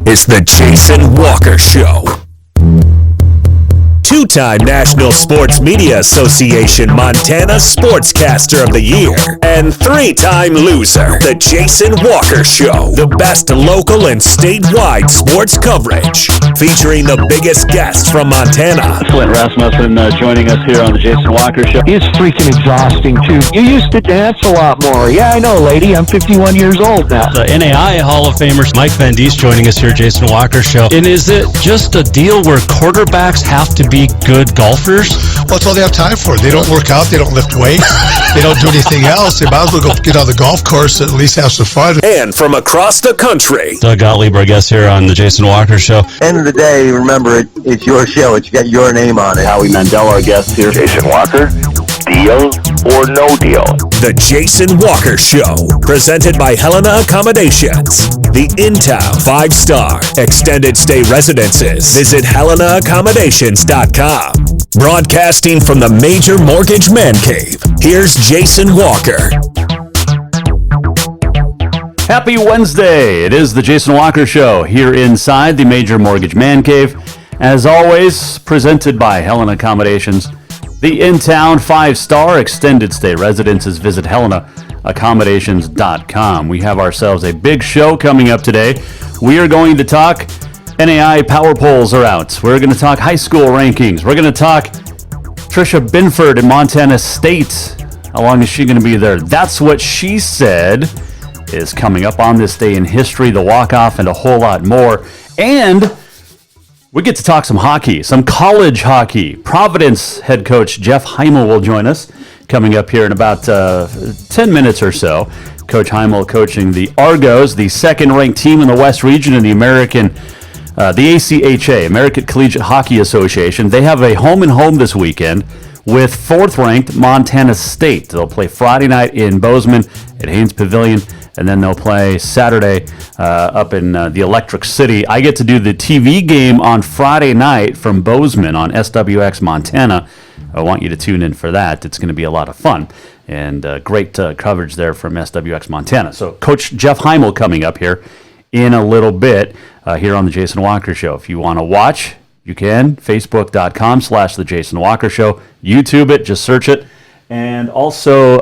is The Jason Walker Show. Two-time National Sports Media Association Montana Sportscaster of the Year and three-time loser, The Jason Walker Show. The best local and statewide sports coverage, featuring the biggest guests from Montana. Flint Rasmussen joining us here on The Jason Walker Show. It's freaking exhausting, too. You used to dance a lot more. Yeah, I know, lady. I'm 51 years old now. The NAI Hall of Famer Mike Van Diest joining us here, Jason Walker Show. And is it just a deal where quarterbacks have to be good golfers? Well, that's all they have time for. They don't work out. They don't lift weights. They don't do anything else. They might as well go get on the golf course and at least have some fun. And from across the country, Doug Gottlieb, our guest here on The Jason Walker Show. End of the day, remember, it's your show. It's got your name on it. Howie Mandel, our guest here. Jason Walker, deal or no deal? The Jason Walker Show, presented by Helena Accommodations, the in-town 5-star extended stay residences. Visit HelenaAccommodations.com. Broadcasting from the Major Mortgage Man Cave, here's Jason Walker. Happy Wednesday. It is The Jason Walker Show here inside the Major Mortgage Man Cave. As always, presented by Helena Accommodations, the in-town 5-star extended stay residences. Visit HelenaAccommodations.com. We have ourselves a big show coming up today. We are going to talk NAI power polls are out. We're going to talk high school rankings. We're going to talk Tricia Binford in Montana State. How long is she going to be there? That's what she said is coming up on this day in history, the walk-off, and a whole lot more. And we get to talk some hockey, some college hockey. Providence head coach Jeff Heimel will join us coming up here in about 10 minutes or so. Coach Heimel coaching the Argos, the second-ranked team in the West region in the the ACHA, American Collegiate Hockey Association. They have a home-and-home this weekend with fourth-ranked Montana State. They'll play Friday night in Bozeman at Haynes Pavilion, and then they'll play Saturday up in the Electric City. I get to do the TV game on Friday night from Bozeman on SWX Montana. I want you to tune in for that. It's going to be a lot of fun, and great coverage there from SWX Montana. So Coach Jeff Heimel coming up here in a little bit here on The Jason Walker Show. If you want to watch, you can. Facebook.com/The Jason Walker Show. YouTube it. Just search it. And also,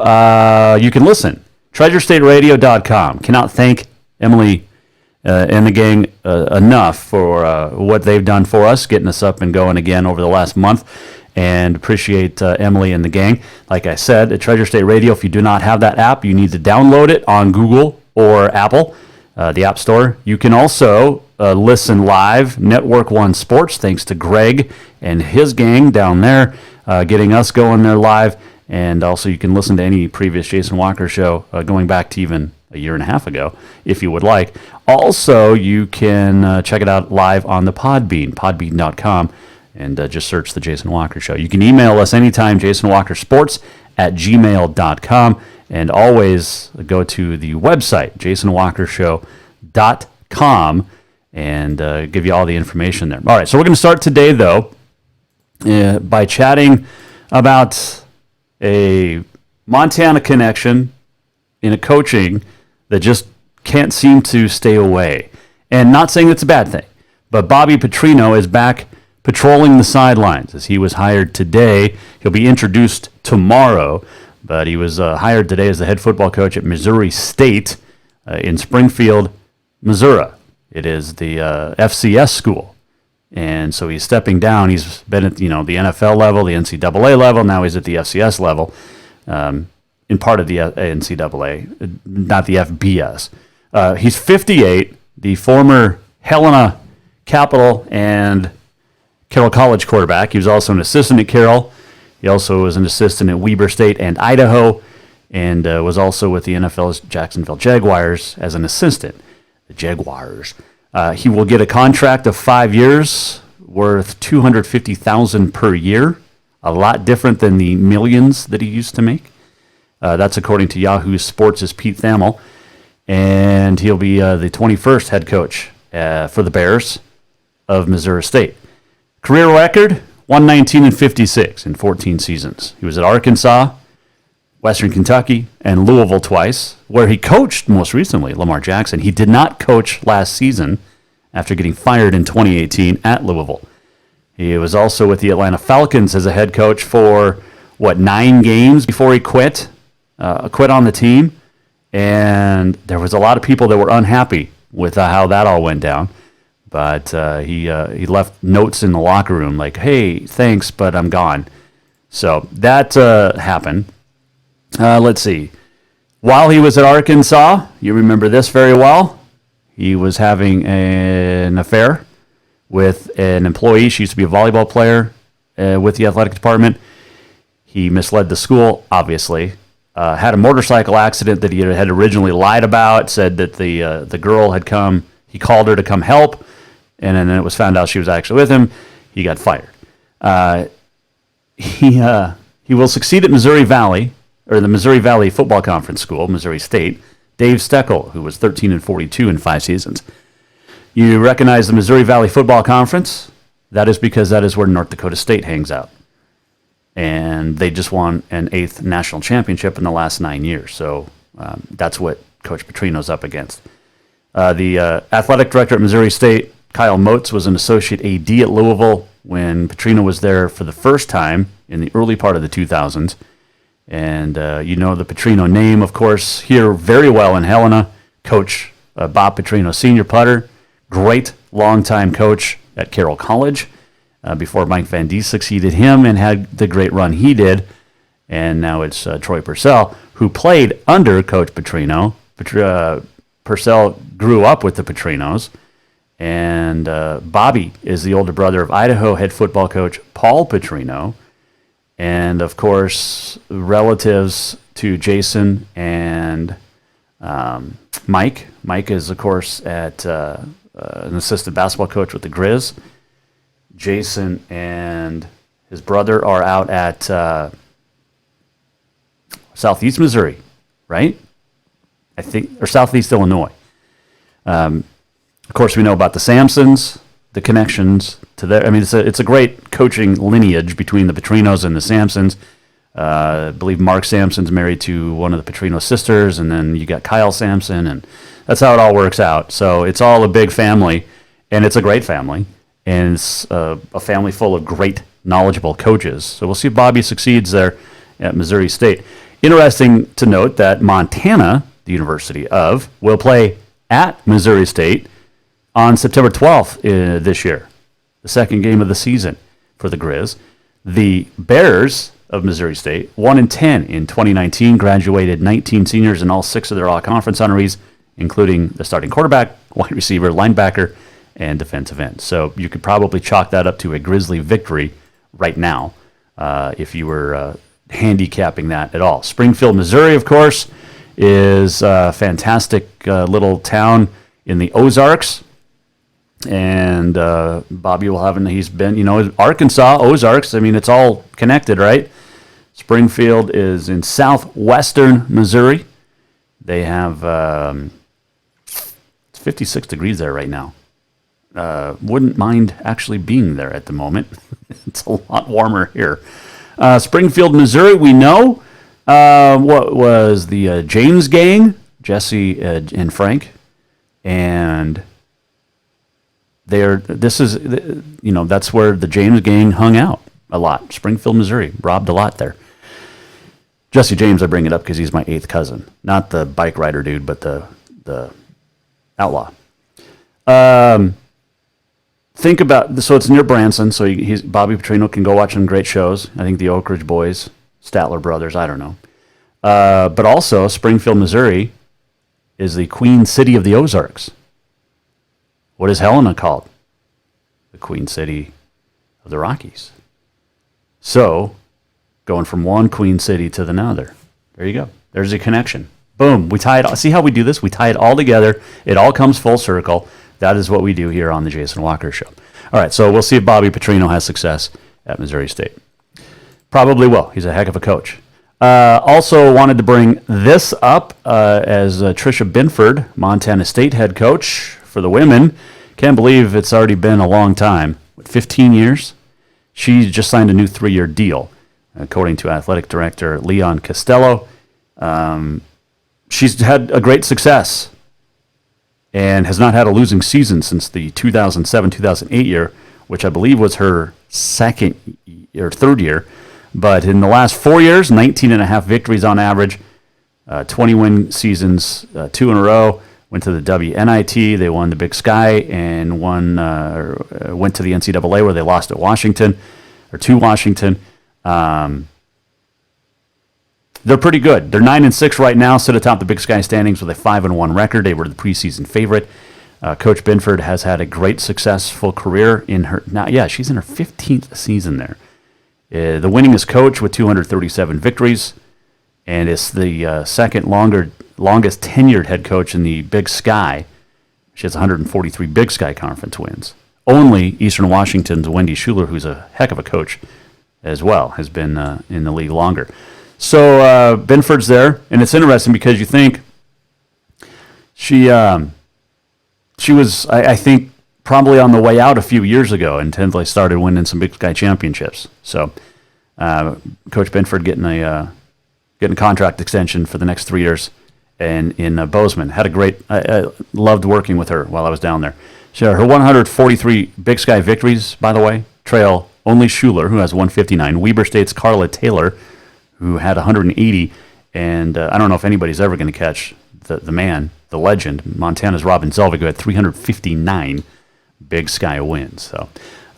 you can listen. TreasureStateRadio.com. Cannot thank Emily and the gang enough for what they've done for us, getting us up and going again over the last month. And appreciate Emily and the gang. Like I said, at Treasure State Radio, if you do not have that app, you need to download it on Google or Apple, the App Store. You can also listen live, Network One Sports, thanks to Greg and his gang down there, getting us going there live. And also you can listen to any previous Jason Walker show going back to even a year and a half ago, if you would like. Also, you can check it out live on the Podbean, podbean.com, and just search The Jason Walker Show. You can email us anytime, jasonwalkersports@gmail.com, and always go to the website, jasonwalkershow.com, and give you all the information there. All right, so we're going to start today, though, by chatting about a Montana connection in a coaching that just can't seem to stay away. And not saying it's a bad thing, but Bobby Petrino is back patrolling the sidelines as he was hired today. He'll be introduced tomorrow, but he was hired today as the head football coach at Missouri State in Springfield, Missouri. It is the FCS school. And so he's stepping down. He's been at the NFL level, the NCAA level. Now he's at the FCS level, in part of the NCAA, not the FBS. He's 58, the former Helena Capital and Carroll College quarterback. He was also an assistant at Carroll. He also was an assistant at Weber State and Idaho, and was also with the NFL's Jacksonville Jaguars as an assistant. The Jaguars. He will get a contract of 5 years worth $250,000 per year, a lot different than the millions that he used to make. That's according to Yahoo Sports' Pete Thamel. And he'll be the 21st head coach for the Bears of Missouri State. Career record, 119-56 in 14 seasons. He was at Arkansas, Western Kentucky, and Louisville twice, where he coached most recently Lamar Jackson. He did not coach last season after getting fired in 2018 at Louisville. He was also with the Atlanta Falcons as a head coach for, 9 games before he quit on the team. And there was a lot of people that were unhappy with how that all went down. But he left notes in the locker room like, hey, thanks, but I'm gone. So that happened. Let's see. While he was at Arkansas, you remember this very well, he was having an affair with an employee. She used to be a volleyball player with the athletic department. He misled the school, obviously. Had a motorcycle accident that he had originally lied about, said that the girl had come, he called her to come help, and then it was found out she was actually with him. He got fired. He will succeed at Missouri Valley, or the Missouri Valley Football Conference School, Missouri State, Dave Steckel, who was 13-42 in 5 seasons. You recognize the Missouri Valley Football Conference? That is because that is where North Dakota State hangs out. And they just won an 8th national championship in the last 9 years. So that's what Coach Petrino's up against. The athletic director at Missouri State, Kyle Motes, was an associate AD at Louisville when Petrino was there for the first time in the early part of the 2000s. And you know the Petrino name, of course, here very well in Helena. Coach Bob Petrino, senior putter, great longtime coach at Carroll College before Mike Van Diest succeeded him and had the great run he did. And now it's Troy Purcell, who played under Coach Petrino. Purcell grew up with the Petrinos. And Bobby is the older brother of Idaho head football coach Paul Petrino. And, of course, relatives to Jason and Mike. Mike is, of course, an assistant basketball coach with the Grizz. Jason and his brother are out at Southeast Missouri, right? I think, or Southeast Illinois. Of course, we know about the Sampsons, the connections to their. I mean, it's a great coaching lineage between the Petrinos and the Sampsons. I believe Mark Sampson's married to one of the Petrino sisters, and then you got Kyle Sampson, and that's how it all works out. So it's all a big family, and it's a great family, and it's a family full of great, knowledgeable coaches. So we'll see if Bobby succeeds there at Missouri State. Interesting to note that Montana, the University of, will play at Missouri State on September 12th this year, the second game of the season for the Grizz. The Bears of Missouri State, 1-10 in 2019, graduated 19 seniors and all 6 of their all-conference honorees, including the starting quarterback, wide receiver, linebacker, and defensive end. So you could probably chalk that up to a Grizzly victory right now if you were handicapping that at all. Springfield, Missouri, of course, is a fantastic little town in the Ozarks. And Bobby will have, he's been, Arkansas, Ozarks, I mean, it's all connected, right? Springfield is in southwestern Missouri. They have, it's 56 degrees there right now. Wouldn't mind actually being there at the moment. It's a lot warmer here. Springfield, Missouri, we know. What was the James gang, Jesse and Frank, and that's where the James gang hung out a lot. Springfield, Missouri, robbed a lot there. Jesse James, I bring it up because he's my 8th cousin, not the bike rider dude, but the outlaw. Think about, so it's near Branson, so Bobby Petrino can go watch some great shows. I think the Oak Ridge Boys, Statler Brothers, I don't know. But also, Springfield, Missouri is the Queen City of the Ozarks. What is Helena called? The Queen City of the Rockies. So, going from one Queen City to the other. There you go. There's a connection. Boom. We tie it. See how we do this? We tie it all together. It all comes full circle. That is what we do here on the Jason Walker Show. All right, so we'll see if Bobby Petrino has success at Missouri State. Probably will. He's a heck of a coach. Also wanted to bring this up as Tricia Binford, Montana State head coach for the women. Can't believe it's already been a long time. 15 years? She just signed a new 3-year deal, according to athletic director Leon Costello. She's had a great success and has not had a losing season since the 2007-2008 year, which I believe was her second or third year. But in the last 4 years, 19.5 victories on average, 20-win seasons, 2 in a row. Went to the WNIT, they won the Big Sky, and went to the NCAA where they lost to Washington. They're pretty good. They're 9-6 right now, sit atop the Big Sky standings with a 5-1 record. They were the preseason favorite. Coach Binford has had a great, successful career in her. Now, yeah, she's in her 15th season there. The winningest coach with 237 victories, and is the second longest tenured head coach in the Big Sky. She has 143 Big Sky Conference wins. Only Eastern Washington's Wendy Schuler, who's a heck of a coach as well, has been in the league longer. So Binford's there, and it's interesting because you think she was, I think, probably on the way out a few years ago until they started winning some Big Sky championships. So Coach Binford getting a contract extension for the next 3 years, and in Bozeman. Had a great, I loved working with her while I was down there. So her 143 Big Sky victories, by the way, trail only Schuler, who has 159, Weber State's Carla Taylor, who had 180, and I don't know if anybody's ever going to catch the man, the legend, Montana's Robin Zelvig, who had 359 Big Sky wins. So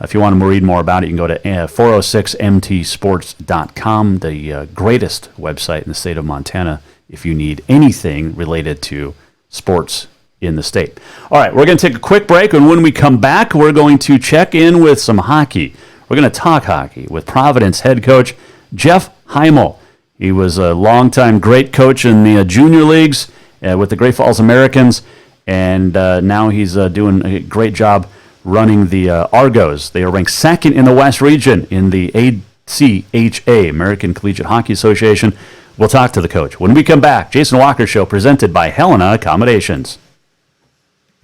if you want to read more about it, you can go to 406mtsports.com, the greatest website in the state of Montana if you need anything related to sports in the state. All right, we're going to take a quick break, and when we come back, we're going to check in with some hockey. We're going to talk hockey with Providence head coach Jeff Heimel. He was a longtime great coach in the junior leagues with the Great Falls Americans, and now he's doing a great job running the Argos. They are ranked second in the West region in the ACHA, American Collegiate Hockey Association. We'll talk to the coach when we come back. Jason Walker Show, presented by Helena Accommodations.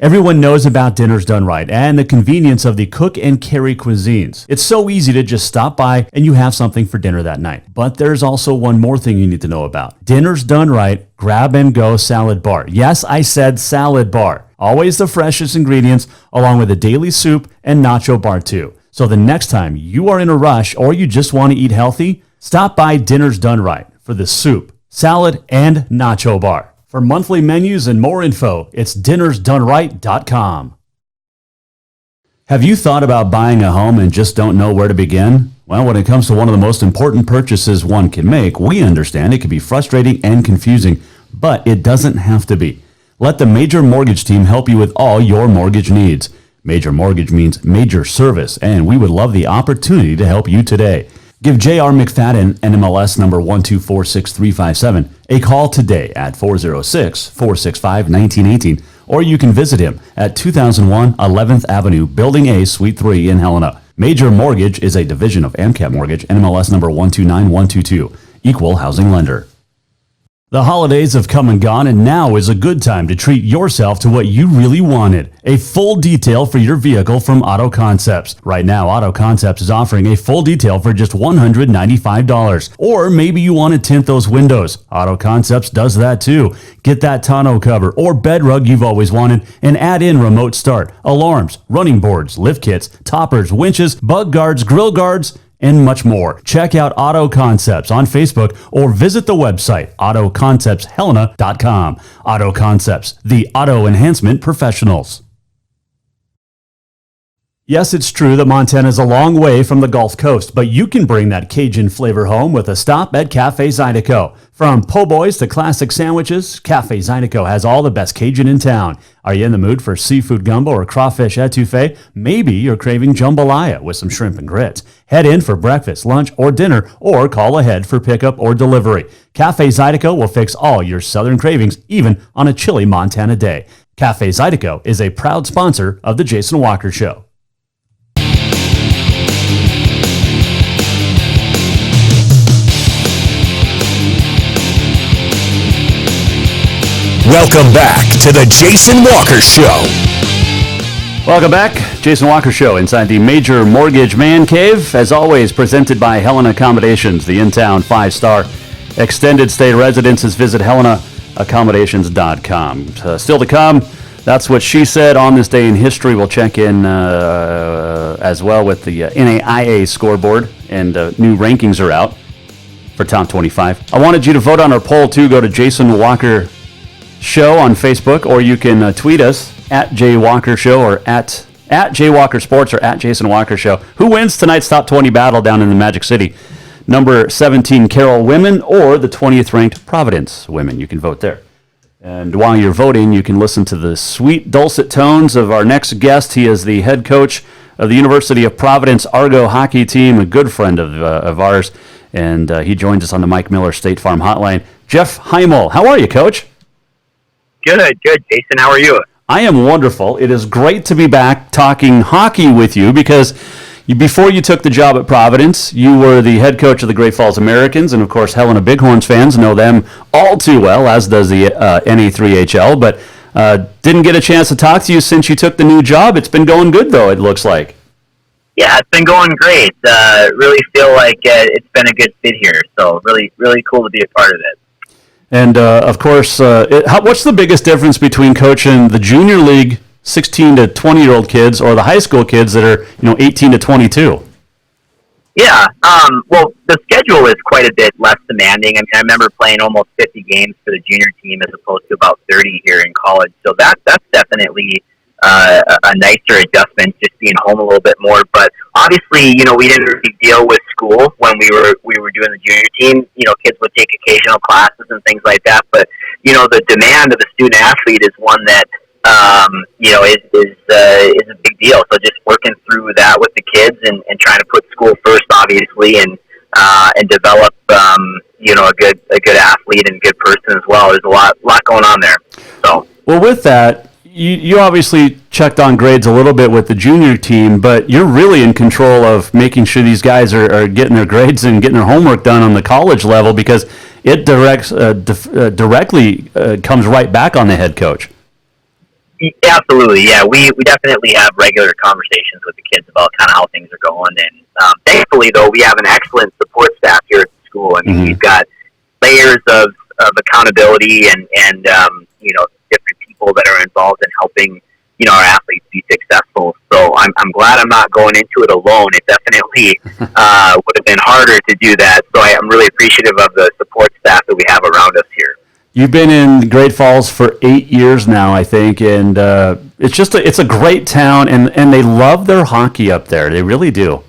Everyone knows about Dinner's Done Right and the convenience of the cook and carry cuisines. It's so easy to just stop by and you have something for dinner that night. But there's also one more thing you need to know about. Dinner's Done Right Grab and Go Salad Bar. Yes, I said salad bar. Always the freshest ingredients, along with a daily soup and nacho bar too. So the next time you are in a rush or you just want to eat healthy, stop by Dinner's Done Right for the soup, salad, and nacho bar. For monthly menus and more info, it's dinnersdoneright.com. Have you thought about buying a home and just don't know where to begin? Well, when it comes to one of the most important purchases one can make, we understand it can be frustrating and confusing, but it doesn't have to be. Let the Major Mortgage team help you with all your mortgage needs. Major Mortgage means major service, and we would love the opportunity to help you today. Give J.R. McFadden, NMLS number 1246357, a call today at 406-465-1918, or you can visit him at 2001 11th Avenue, Building A, Suite 3 in Helena. Major Mortgage is a division of AMCAP Mortgage, NMLS number 129122, equal housing lender. The holidays have come and gone, and now is a good time to treat yourself to what you really wanted. A full detail for your vehicle from Auto Concepts. Right now, Auto Concepts is offering a full detail for just $195. Or maybe you want to tint those windows. Auto Concepts does that too. Get that tonneau cover or bed rug you've always wanted and add in remote start, alarms, running boards, lift kits, toppers, winches, bug guards, grill guards, and much more. Check out Auto Concepts on Facebook or visit the website autoconceptshelena.com. Auto Concepts, the auto enhancement professionals. Yes, it's true that Montana is a long way from the Gulf Coast, but you can bring that Cajun flavor home with a stop at Cafe Zydeco. From po' boys to classic sandwiches, Cafe Zydeco has all the best Cajun in town. Are you in the mood for seafood gumbo or crawfish etouffee? Maybe you're craving jambalaya with some shrimp and grits. Head in for breakfast, lunch, or dinner, or call ahead for pickup or delivery. Cafe Zydeco will fix all your southern cravings, even on a chilly Montana day. Cafe Zydeco is a proud sponsor of The Jason Walker Show. Welcome back to the Jason Walker Show. Welcome back. Jason Walker Show inside the Major Mortgage Man Cave. As always, presented by Helena Accommodations, the in-town 5-star extended stay residences. Visit HelenaAccommodations.com. Still to come, That's what she said on this day in history. We'll check in as well with the NAIA scoreboard, and new rankings are out for Top 25. I wanted you to vote on our poll, too. Go to Jason Walker Show on Facebook, or you can tweet us at Jay Walker Show or at Jay Walker Sports or at Jason Walker Show. Who wins tonight's Top 20 battle down in the Magic City? Number 17, Carroll women, or the 20th ranked Providence women? You can vote there. And while you're voting, you can listen to the sweet, dulcet tones of our next guest. He is the head coach of the University of Providence Argo hockey team, a good friend of ours, and he joins us on the Mike Miller State Farm Hotline. Jeff Heimel, how are you, Coach? Good, Jason. How are you? I am wonderful. It is great to be back talking hockey with you because before you took the job at Providence, you were the head coach of the Great Falls Americans, and of course Helena Bighorns fans know them all too well, as does the NA3HL, but didn't get a chance to talk to you since you took the new job. It's been going good, though, it looks like. Yeah, it's been going great. Really feel like it's been a good fit here, so really, really cool to be a part of it. And, of course, what's the biggest difference between coaching the junior league 16 to 20-year-old kids or the high school kids that are 18 to 22? Yeah, well, the schedule is quite a bit less demanding. I mean, I remember playing almost 50 games for the junior team as opposed to about 30 here in college. So that's definitely a nicer adjustment, just being home a little bit more. But obviously, we didn't really deal with school when we were doing the junior team. Kids would take occasional classes and things like that. But the demand of the student athlete is one that is a big deal. So just working through that with the kids and trying to put school first, obviously, and develop a good athlete and good person as well. There's a lot going on there. So well, with that, you obviously checked on grades a little bit with the junior team, but you're really in control of making sure these guys are getting their grades and getting their homework done on the college level, because it directly comes right back on the head coach. Absolutely, yeah. We definitely have regular conversations with the kids about kind of how things are going, and thankfully, though, we have an excellent support staff here at the school. I mean, we've got layers of accountability and different people that are involved in helping our athletes be successful. So I'm glad I'm not going into it alone. It definitely would have been harder to do that. So I'm really appreciative of the support staff that we have around us here. You've been in Great Falls for 8 years now, I think, and it's a great town, and they love their hockey up there. They really do.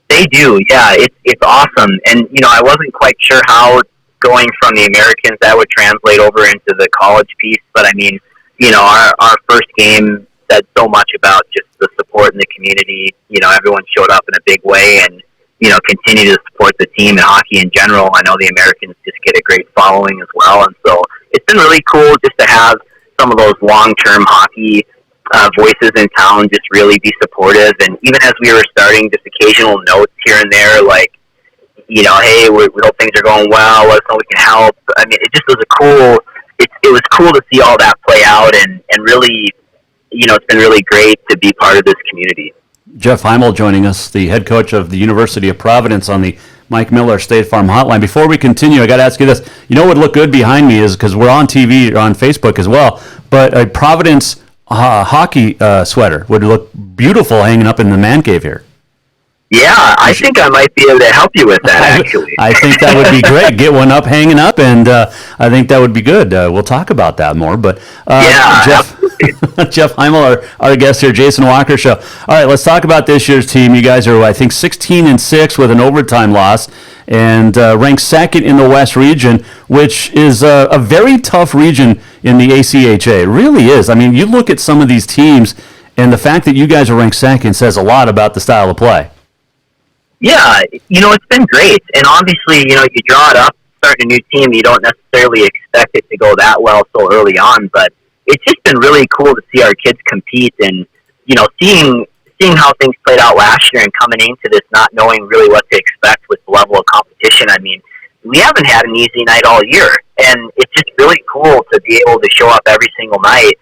They do, yeah. It's awesome, and I wasn't quite sure how going from the Americans that would translate over into the college piece, but I mean, our first game said so much about just the support in the community. Everyone showed up in a big way, and continue to support the team and hockey in general. I know the Americans just get a great following as well, and so it's been really cool just to have some of those long-term hockey voices in town just really be supportive. And even as we were starting, just occasional notes here and there, like, hey, we hope things are going well, let us know we can help. I mean, it just was it was cool to see all that play out, and really, it's been really great to be part of this community. Jeff Heimel joining us, the head coach of the University of Providence on the Mike Miller State Farm Hotline. Before we continue, I got to ask you this. What would look good behind me is, because we're on TV, on Facebook as well, but a Providence hockey sweater would look beautiful hanging up in the man cave here. Yeah, I think I might be able to help you with that, actually. I think that would be great. Get one up, hanging up, and I think that would be good. We'll talk about that more. But Jeff Heimel, our guest here, Jason Walker Show. All right, let's talk about this year's team. You guys are, I think, 16-6 with an overtime loss, and ranked second in the West region, which is a very tough region in the ACHA. It really is. I mean, you look at some of these teams, and the fact that you guys are ranked second says a lot about the style of play. Yeah, it's been great. And obviously, you draw it up, starting a new team, you don't necessarily expect it to go that well so early on, but it's just been really cool to see our kids compete and, seeing how things played out last year and coming into this not knowing really what to expect with the level of competition. I mean, we haven't had an easy night all year, and it's just really cool to be able to show up every single night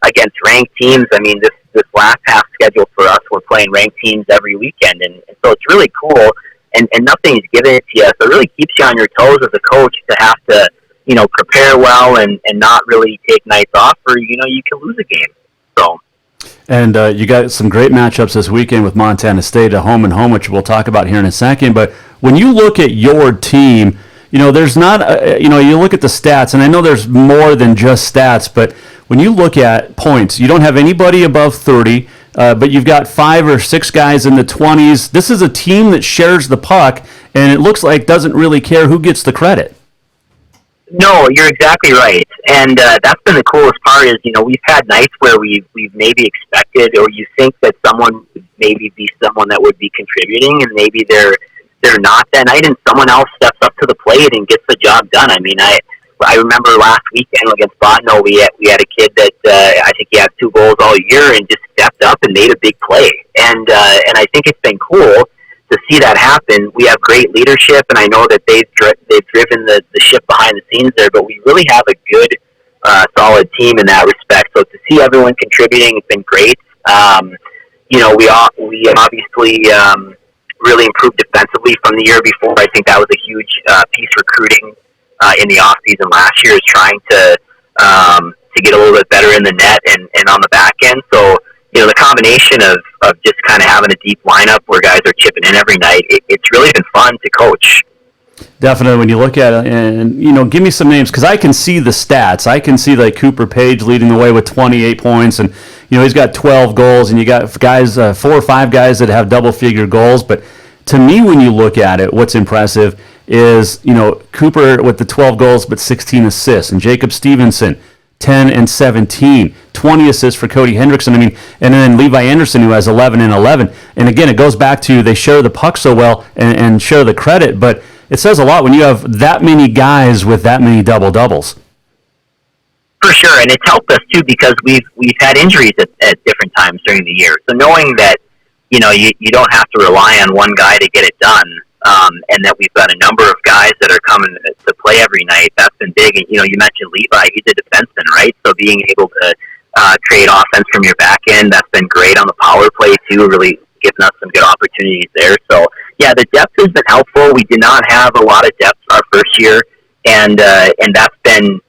against ranked teams. I mean, this last half schedule for us, we're playing ranked teams every weekend, and so it's really cool, and nothing's given it to you, so it really keeps you on your toes as a coach to have to, prepare well and not really take nights off, or you can lose a game. So. And you got some great matchups this weekend with Montana State, a home and home, which we'll talk about here in a second. But when you look at your team, there's not, you look at the stats, and I know there's more than just stats, but when you look at points, you don't have anybody above 30, but you've got 5 or 6 guys in the 20s. This is a team that shares the puck, and it looks like doesn't really care who gets the credit. No, you're exactly right, and that's been the coolest part. Is we've had nights where we've maybe expected, or you think that someone would maybe be someone that would be contributing, and maybe they're not that night, and someone else steps up to the plate and gets the job done. I mean, I remember last weekend against Botno, we had a kid that I think he had 2 goals all year and just stepped up and made a big play, and I think it's been cool to see that happen. We have great leadership, and I know that they've driven the ship behind the scenes there, but we really have a good, solid team in that respect. So to see everyone contributing has been great. We obviously really improved defensively from the year before. I think that was a huge piece recruiting in the off season last year, is trying to get a little bit better in the net and on the back end. So the combination of just kind of having a deep lineup where guys are chipping in every night, it's really been fun to coach. Definitely, when you look at it, and give me some names, because I can see the stats. I can see like Cooper Page leading the way with 28 points, and he's got 12 goals, and you got guys, 4 or 5 guys that have double-figure goals. But to me, when you look at it, what's impressive is Cooper with the 12 goals but 16 assists, and Jacob Stevenson 10 and 17, 20 assists for Cody Hendrickson. And then Levi Anderson, who has 11 and 11. And again, it goes back to they share the puck so well and share the credit, but it says a lot when you have that many guys with that many double-doubles. For sure, and it's helped us too, because we've had injuries at different times during the year. So knowing that you don't have to rely on one guy to get it done, and that we've got a number of guys that are coming to play every night, that's been big. And you mentioned Levi; he's a defenseman, right? So being able to create offense from your back end, that's been great on the power play too. Really giving us some good opportunities there. So yeah, the depth has been helpful. We did not have a lot of depth our first year, and that's been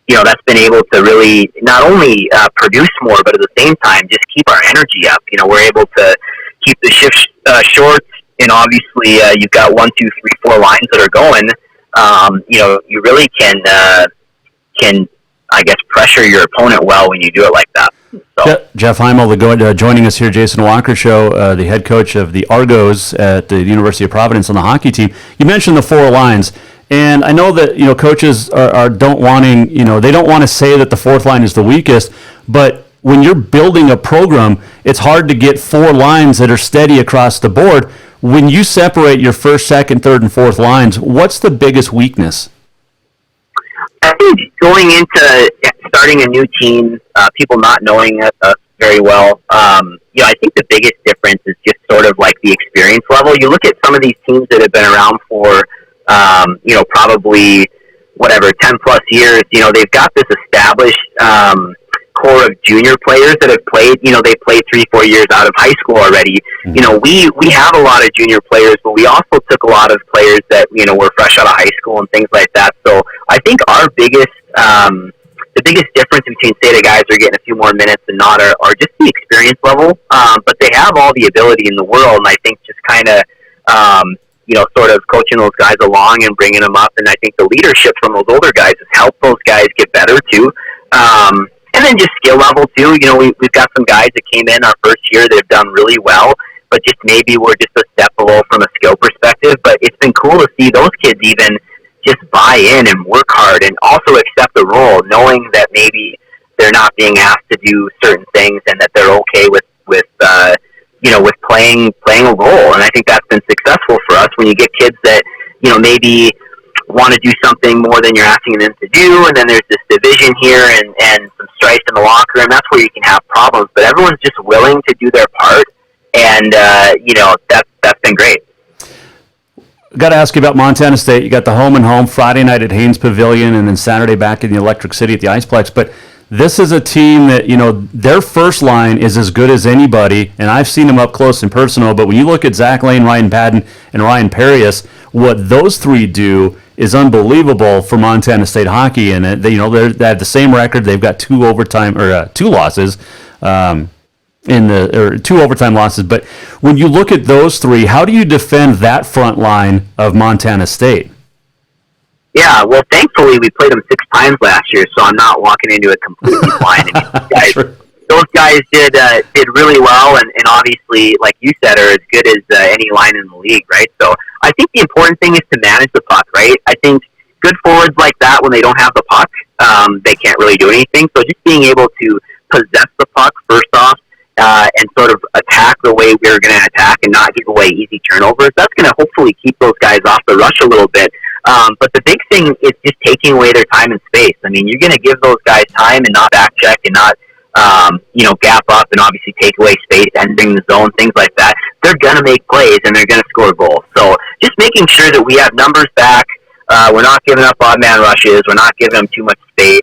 able to really not only produce more, but at the same time just keep our energy up. We're able to keep the shift short, and obviously you've got 1, 2, 3, 4 lines that are going. You really can I guess pressure your opponent well when you do it like that. So. Jeff Heimel, joining us here, Jason Walker Show, the head coach of the Argos at the University of Providence on the hockey team. You mentioned the 4 lines, and I know that coaches don't want to say that the 4th line is the weakest, but when you're building a program, it's hard to get 4 lines that are steady across the board. When you separate your 1st, 2nd, 3rd, and 4th lines, what's the biggest weakness? I think going into starting a new team, people not knowing us very well, I think the biggest difference is just sort of like the experience level. You look at some of these teams that have been around for, probably 10 plus years. They've got this established core of junior players that have played. They played 3-4 years out of high school already. Mm-hmm. We have a lot of junior players, but we also took a lot of players that were fresh out of high school and things like that. So I think our biggest the biggest difference between, say, the guys are getting a few more minutes and not are just the experience level. But they have all the ability in the world, and I think just kind of sort of coaching those guys along and bringing them up. And I think the leadership from those older guys has helped those guys get better too. And then just skill level too. We've got some guys that came in our first year that have done really well, but just maybe we're just a step below from a skill perspective. But it's been cool to see those kids even just buy in and work hard and also accept the role, knowing that maybe they're not being asked to do certain things and that they're okay with playing a role. And I think that's been successful for us when you get kids that, maybe want to do something more than you're asking them to do, and then there's this division here and some strife in the locker room. That's where you can have problems, but everyone's just willing to do their part, and that's been great. Got to ask you about Montana State. You got the home and home Friday night at Haynes Pavilion, and then Saturday back in the Electric City at the Iceplex. But this is a team that, their first line is as good as anybody, and I've seen them up close and personal, but when you look at Zach Lane, Ryan Patton, and Ryan Perius, what those three do is unbelievable for Montana State hockey, and they have the same record. They've got two losses, two overtime losses. But when you look at those three, how do you defend that front line of Montana State? Yeah, well, thankfully we played them 6 times last year, so I'm not walking into it completely blind. Those guys did really well, and obviously, like you said, are as good as any line in the league, right? So I think the important thing is to manage the puck, right? I think good forwards like that, when they don't have the puck, they can't really do anything. So just being able to possess the puck first off, and sort of attack the way we're going to attack and not give away easy turnovers, that's going to hopefully keep those guys off the rush a little bit. But the big thing is just taking away their time and space. I mean, you're going to give those guys time and not back check and not, gap up and obviously take away space, entering the zone, things like that. They're going to make plays and they're going to score goals. So just making sure that we have numbers back. We're not giving up odd man rushes. We're not giving them too much space.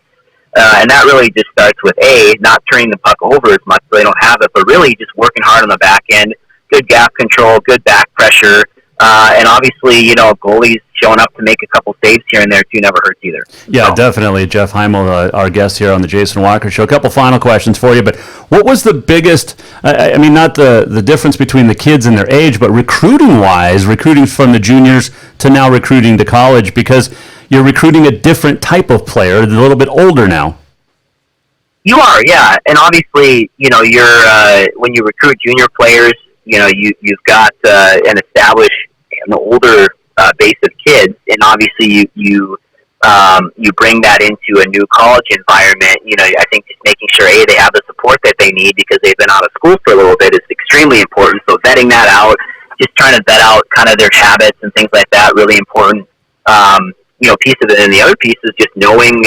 And that really just starts with not turning the puck over as much so they don't have it, but really just working hard on the back end, good gap control, good back pressure, and obviously, goalies showing up to make a couple saves here and there too never hurts either. Yeah, definitely. Jeff Heimel, our guest here on the Jason Walker Show. A couple final questions for you, but what was the biggest, not the difference between the kids and their age, but recruiting-wise, recruiting from the juniors to now recruiting to college, because you're recruiting a different type of player, a little bit older now. You are, yeah. And obviously, you're when you recruit junior players, you've got an established, an older base of kids, and obviously you bring that into a new college environment. I think just making sure they have the support that they need because they've been out of school for a little bit is extremely important. So vetting that out, just trying to vet out kind of their habits and things like that, really important. Piece of it. And the other piece is just knowing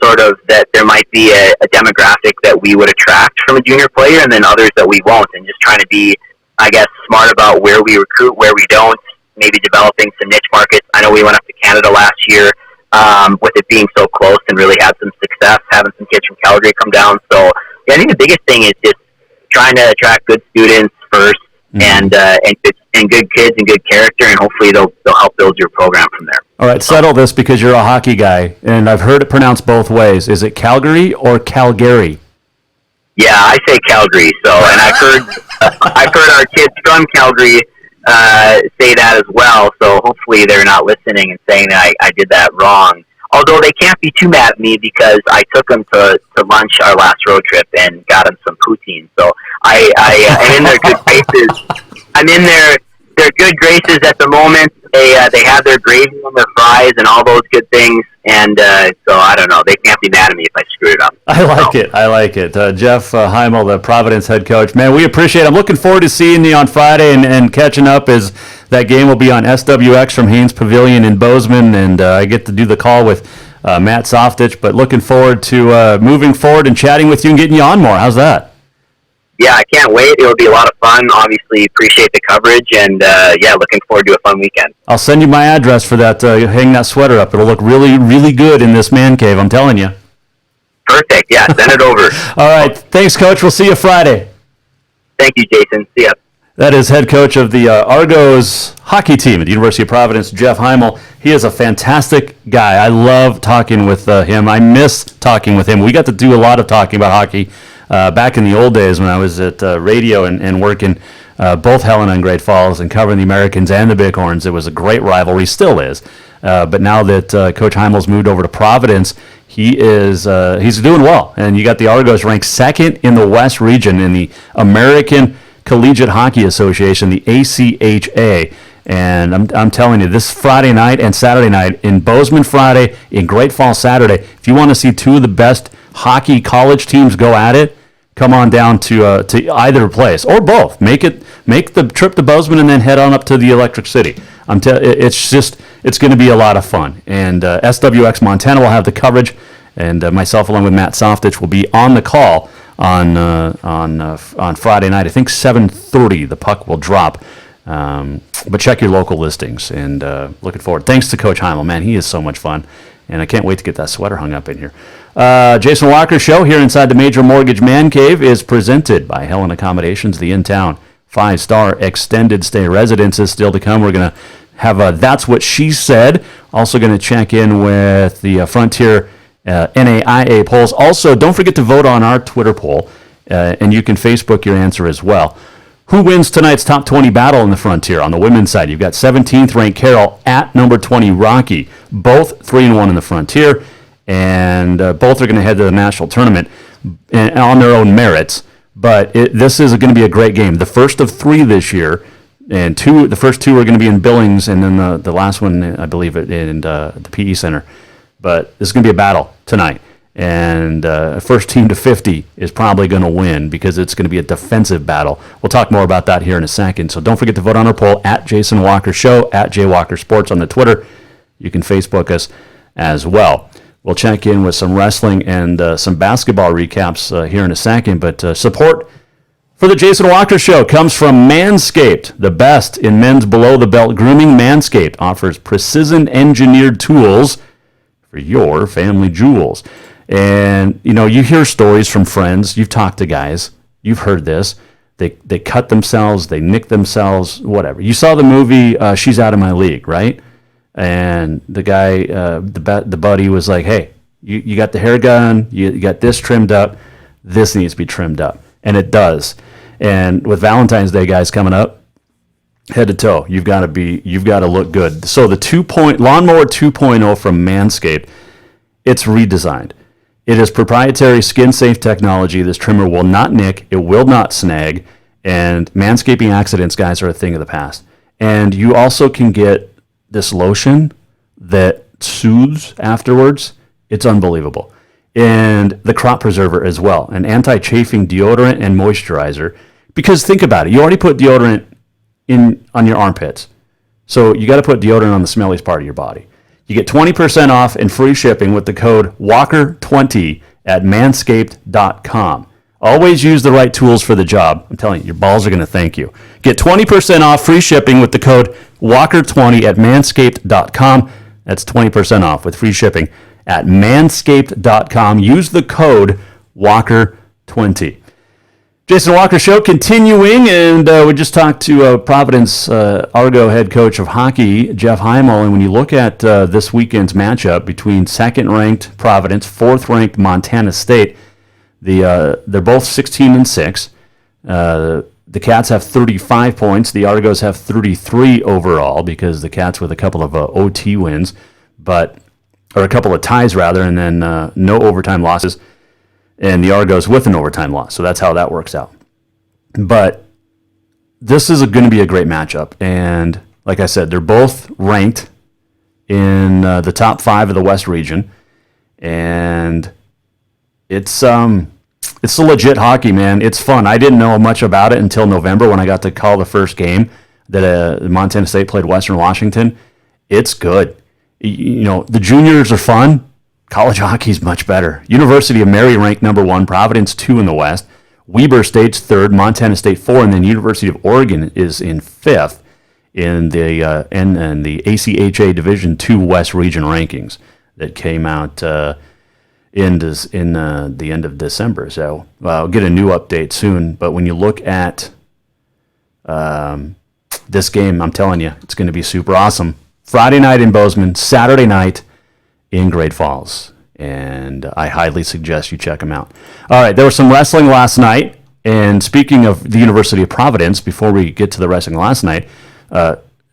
sort of that there might be a demographic that we would attract from a junior player and then others that we won't, and just trying to be, I guess, smart about where we recruit, where we don't, maybe developing some niche markets. I know we went up to Canada last year with it being so close and really had some success, having some kids from Calgary come down. So I think the biggest thing is just trying to attract good students first, and good kids and good character, and hopefully they'll help build your program from there. All right, settle this because you're a hockey guy, and I've heard it pronounced both ways. Is it Calgary or Calgary? Yeah, I say Calgary. So, and I've heard our kids from Calgary say that as well. So hopefully they're not listening and saying that I did that wrong. Although they can't be too mad at me because I took them to lunch our last road trip and got them some poutine. So I'm in their good graces. I'm in their good graces at the moment. They have their gravy and their fries and all those good things. And so I don't know. They can't be mad at me if I screw it up. I like it. Jeff Heimel, the Providence head coach. Man, we appreciate it. I'm looking forward to seeing you on Friday and catching up as that game will be on SWX from Haynes Pavilion in Bozeman. And I get to do the call with Matt Softich. But looking forward to moving forward and chatting with you and getting you on more. How's that? Yeah, I can't wait. It'll be a lot of fun. Obviously, appreciate the coverage, and looking forward to a fun weekend. I'll send you my address for that. Hang that sweater up. It'll look really, really good in this man cave. I'm telling you. Perfect. Yeah, send it over. All right. Thanks, Coach. We'll see you Friday. Thank you, Jason. See ya. That is head coach of the Argos hockey team at the University of Providence, Jeff Heimel. He is a fantastic guy. I love talking with him. I miss talking with him. We got to do a lot of talking about hockey back in the old days when I was at radio and working both Helena and Great Falls and covering the Americans and the Bighorns. It was a great rivalry, still is. But now that Coach Heimel's moved over to Providence, he's doing well. And you got the Argos ranked second in the West region in the American Collegiate Hockey Association, the ACHA. And I'm telling you, this Friday night and Saturday night, in Bozeman Friday, in Great Falls Saturday, if you want to see two of the best hockey college teams go at it, come on down to either place or both. Make the trip to Bozeman and then head on up to the Electric City. It's going to be a lot of fun. And SWX Montana will have the coverage, and myself along with Matt Softich will be on the call on Friday night. I think 7:30 the puck will drop. But check your local listings, and looking forward. Thanks to Coach Heimel, man, he is so much fun. And I can't wait to get that sweater hung up in here. Jason Walker Show here inside the Major Mortgage Man Cave is presented by Helen Accommodations, the in-town 5-star extended stay residences. Still to come, we're going to have That's What She Said. Also going to check in with the Frontier NAIA polls. Also, don't forget to vote on our Twitter poll, and you can Facebook your answer as well. Who wins tonight's top 20 battle in the Frontier? On the women's side, you've got 17th ranked Carroll at number 20 Rocky, both 3-1 in the Frontier, and both are going to head to the national tournament on their own merits. But this is going to be a great game. The first of 3 this year, and the first 2 are going to be in Billings, and then the last one, I believe, in the PE Center. But this is going to be a battle tonight. And first team to 50 is probably going to win because it's going to be a defensive battle. We'll talk more about that here in a second. So don't forget to vote on our poll at Jason Walker Show, at JWalker Sports on the Twitter. You can Facebook us as well. We'll check in with some wrestling and some basketball recaps here in a second. But support for the Jason Walker Show comes from Manscaped, the best in men's below-the-belt grooming. Manscaped offers precision-engineered tools for your family jewels. And, you hear stories from friends. You've talked to guys. You've heard this. They cut themselves. They nick themselves, whatever. You saw the movie She's Out of My League, right? And the guy, the buddy was like, hey, you got the hair gun. You got this trimmed up. This needs to be trimmed up. And it does. And with Valentine's Day, guys, coming up, head to toe, you've got to look good. So the Lawnmower 2.0 from Manscaped, it's redesigned. It is proprietary skin-safe technology. This trimmer will not nick. It will not snag. And manscaping accidents, guys, are a thing of the past. And you also can get this lotion that soothes afterwards. It's unbelievable. And the crop preserver as well, an anti-chafing deodorant and moisturizer. Because think about it. You already put deodorant on your armpits. So you got to put deodorant on the smelliest part of your body. You get 20% off and free shipping with the code WALKER20 at manscaped.com. Always use the right tools for the job. I'm telling you, your balls are going to thank you. Get 20% off free shipping with the code WALKER20 at manscaped.com. That's 20% off with free shipping at manscaped.com. Use the code WALKER20. Jason Walker Show continuing, and we just talked to Providence Argo head coach of hockey, Jeff Heimel, and when you look at this weekend's matchup between second-ranked Providence, fourth-ranked Montana State, they're both 16-6. The Cats have 35 points. The Argos have 33 overall because the Cats with a couple of OT wins, or a couple of ties rather, and then no overtime losses. And the Argos with an overtime loss. So that's how that works out. But this is going to be a great matchup. And like I said, they're both ranked in the top 5 of the West region. And it's a legit hockey, man. It's fun. I didn't know much about it until November when I got to call the first game that Montana State played Western Washington. It's good. The juniors are fun. College hockey is much better. University of Mary ranked number 1, Providence 2 in the West. Weber State's 3rd, Montana State 4, and then University of Oregon is in 5th in the ACHA Division II West Region rankings that came out in the end of December. So I'll get a new update soon. But when you look at this game, I'm telling you, it's going to be super awesome. Friday night in Bozeman, Saturday night in Great Falls, and I highly suggest you check them out. All right, there was some wrestling last night, and speaking of the University of Providence, before we get to the wrestling last night,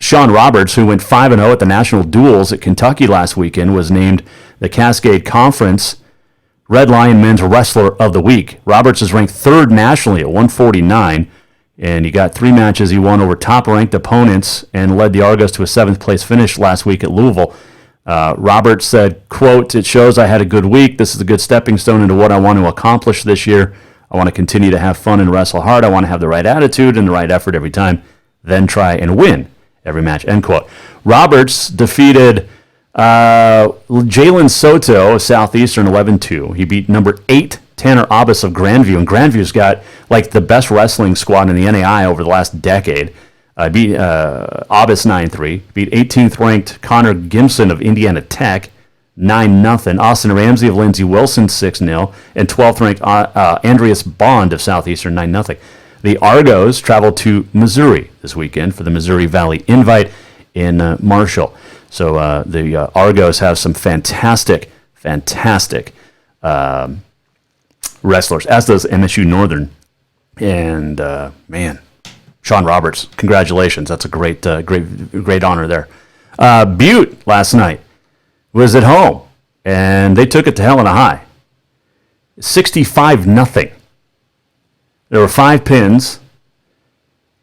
Sean Roberts, who went 5-0 at the National Duels at Kentucky last weekend, was named the Cascade Conference Red Lion Men's Wrestler of the Week. Roberts is ranked 3rd nationally at 149, and he got 3 matches. He won over top-ranked opponents and led the Argos to a 7th-place finish last week at Louisville. Roberts said, quote, "It shows I had a good week. This is a good stepping stone into what I want to accomplish this year. I want to continue to have fun and wrestle hard. I want to have the right attitude and the right effort every time, then try and win every match," end quote. Roberts defeated Jalen Soto of Southeastern 11-2. He beat number 8 Tanner Abbas of Grandview, and Grandview's got like the best wrestling squad in the NAI over the last decade. Beat Abbas 9-3. Beat 18th ranked Connor Gimson of Indiana Tech 9-0. Austin Ramsey of Lindsey Wilson, 6-0. And 12th ranked Andreas Bond of Southeastern, 9-0. The Argos traveled to Missouri this weekend for the Missouri Valley Invite in Marshall. So the Argos have some fantastic wrestlers, as does MSU Northern. And man, Sean Roberts, congratulations! That's a great honor there. Butte last night was at home, and they took it to Helena High, 65-0. There were 5 pins,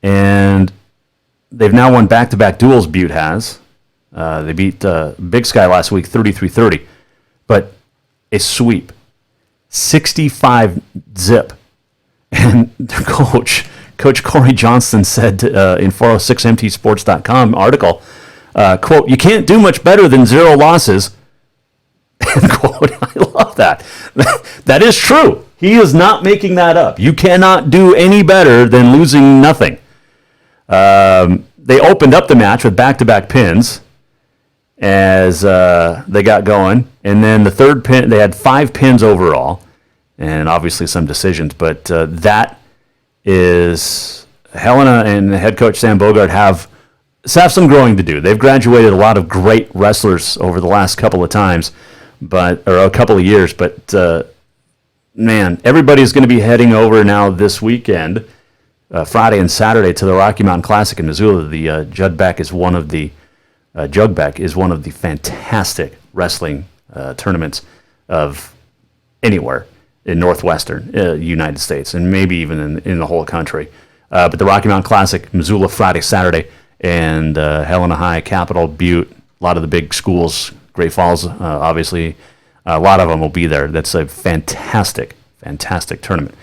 and they've now won back-to-back duels. Butte has. They beat Big Sky last week, 33-30, but a sweep, 65-0. And their Coach Corey Johnston said in 406mtsports.com article, quote, "You can't do much better than 0 losses." End quote. I love that. That is true. He is not making that up. You cannot do any better than losing nothing. They opened up the match with back-to-back pins as they got going. And then the third pin, they had 5 pins overall, and obviously some decisions. But that is, Helena and head coach Sam Bogart have some growing to do. They've graduated a lot of great wrestlers over the last couple of times, or a couple of years. But man, everybody's going to be heading over now this weekend, Friday and Saturday, to the Rocky Mountain Classic in Missoula. The Jugbeck is one of the fantastic wrestling tournaments of anywhere in northwestern United States, and maybe even in the whole country. But the Rocky Mountain Classic, Missoula, Friday, Saturday, and Helena High, Capital, Butte, a lot of the big schools, Great Falls, obviously, a lot of them will be there. That's a fantastic tournament.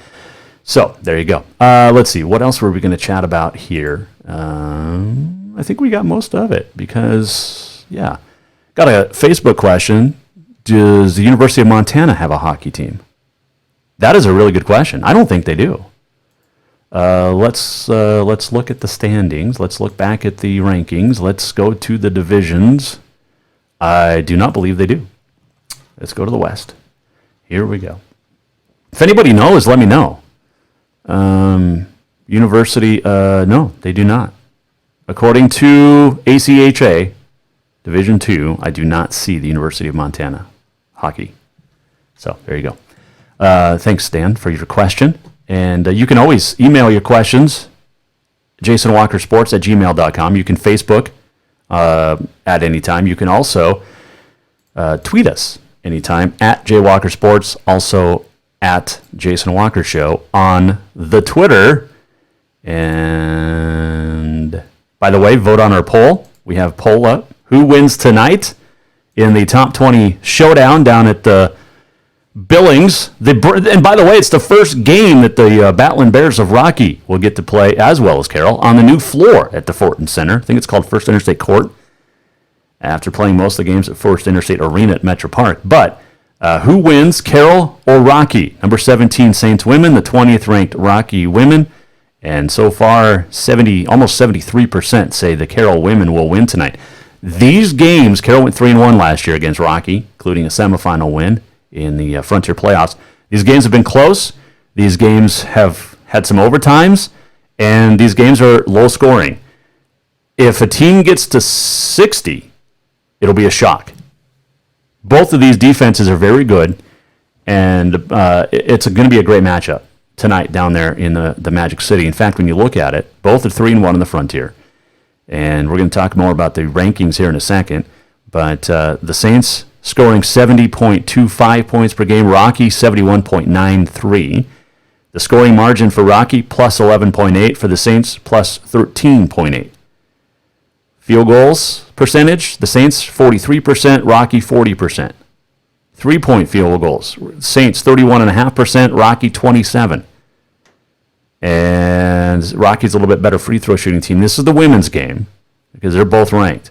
So there you go. Let's see. What else were we going to chat about here? I think we got most of it because, yeah. Got a Facebook question. Does the University of Montana have a hockey team? That is a really good question. I don't think they do. Let's look at the standings. Let's look back at the rankings. Let's go to the divisions. I do not believe they do. Let's go to the West. Here we go. If anybody knows, let me know. University, no, they do not. According to ACHA, Division II, I do not see the University of Montana hockey. So there you go. Thanks, Stan, for your question. And you can always email your questions, jasonwalkersports@gmail.com. You can Facebook at any time. You can also tweet us anytime at jwalkersports, also at Jason Walker Show on the Twitter. And by the way, vote on our poll. We have poll up. Who wins tonight in the top 20 showdown down at the Billings? And by the way, it's the first game that the Battling Bears of Rocky will get to play, as well as Carroll, on the new floor at the Fortin Center. I think it's called First Interstate Court, after playing most of the games at First Interstate Arena at Metro Park. But who wins, Carroll or Rocky? Number 17 Saints women, the 20th ranked Rocky women. And so far, almost 73% say the Carroll women will win tonight. These games, Carroll went 3-1 last year against Rocky, including a semifinal win in the Frontier playoffs. These games have been close. These games have had some overtimes, and these games are low scoring. If a team gets to 60, it'll be a shock. Both of these defenses are very good, and it's going to be a great matchup tonight down there in the Magic City. In fact, when you look at it, both are 3-1 in the Frontier. And we're going to talk more about the rankings here in a second. But the Saints scoring 70.25 points per game. Rocky, 71.93. The scoring margin for Rocky, plus 11.8. For the Saints, plus 13.8. Field goals percentage, the Saints, 43%. Rocky, 40%. 3-point field goals. Saints, 31.5%. Rocky, 27%. And Rocky's a little bit better free throw shooting team. This is the women's game because they're both ranked.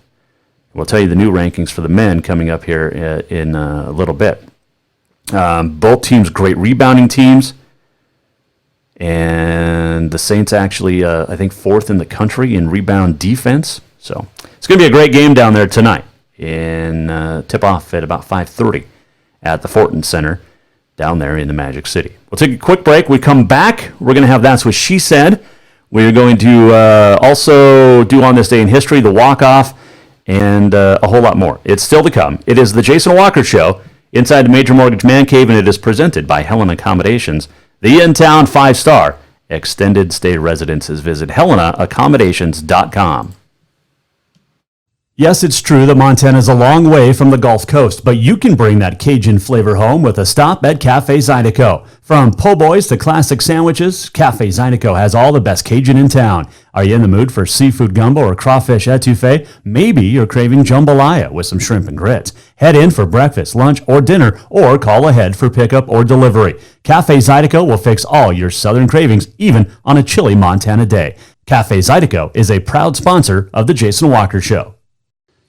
We'll tell you the new rankings for the men coming up here in a little bit. Both teams great rebounding teams. And the Saints actually, I think, 4th in the country in rebound defense. So it's going to be a great game down there tonight in tip-off at about 5:30 at the Fortin Center down there in the Magic City. We'll take a quick break. We come back. We're going to have That's What She Said. We're going to also do On This Day in History, the walk-off, and a whole lot more. It's still to come. It is the Jason Walker Show inside the Major Mortgage Man Cave, and it is presented by Helena Accommodations, the in-town 5-star extended stay residences. Visit HelenaAccommodations.com. Yes, it's true that Montana is a long way from the Gulf Coast, but you can bring that Cajun flavor home with a stop at Cafe Zydeco. From po' boys to classic sandwiches, Cafe Zydeco has all the best Cajun in town. Are you in the mood for seafood gumbo or crawfish etouffee? Maybe you're craving jambalaya with some shrimp and grits. Head in for breakfast, lunch, or dinner, or call ahead for pickup or delivery. Cafe Zydeco will fix all your southern cravings, even on a chilly Montana day. Cafe Zydeco is a proud sponsor of The Jason Walker Show.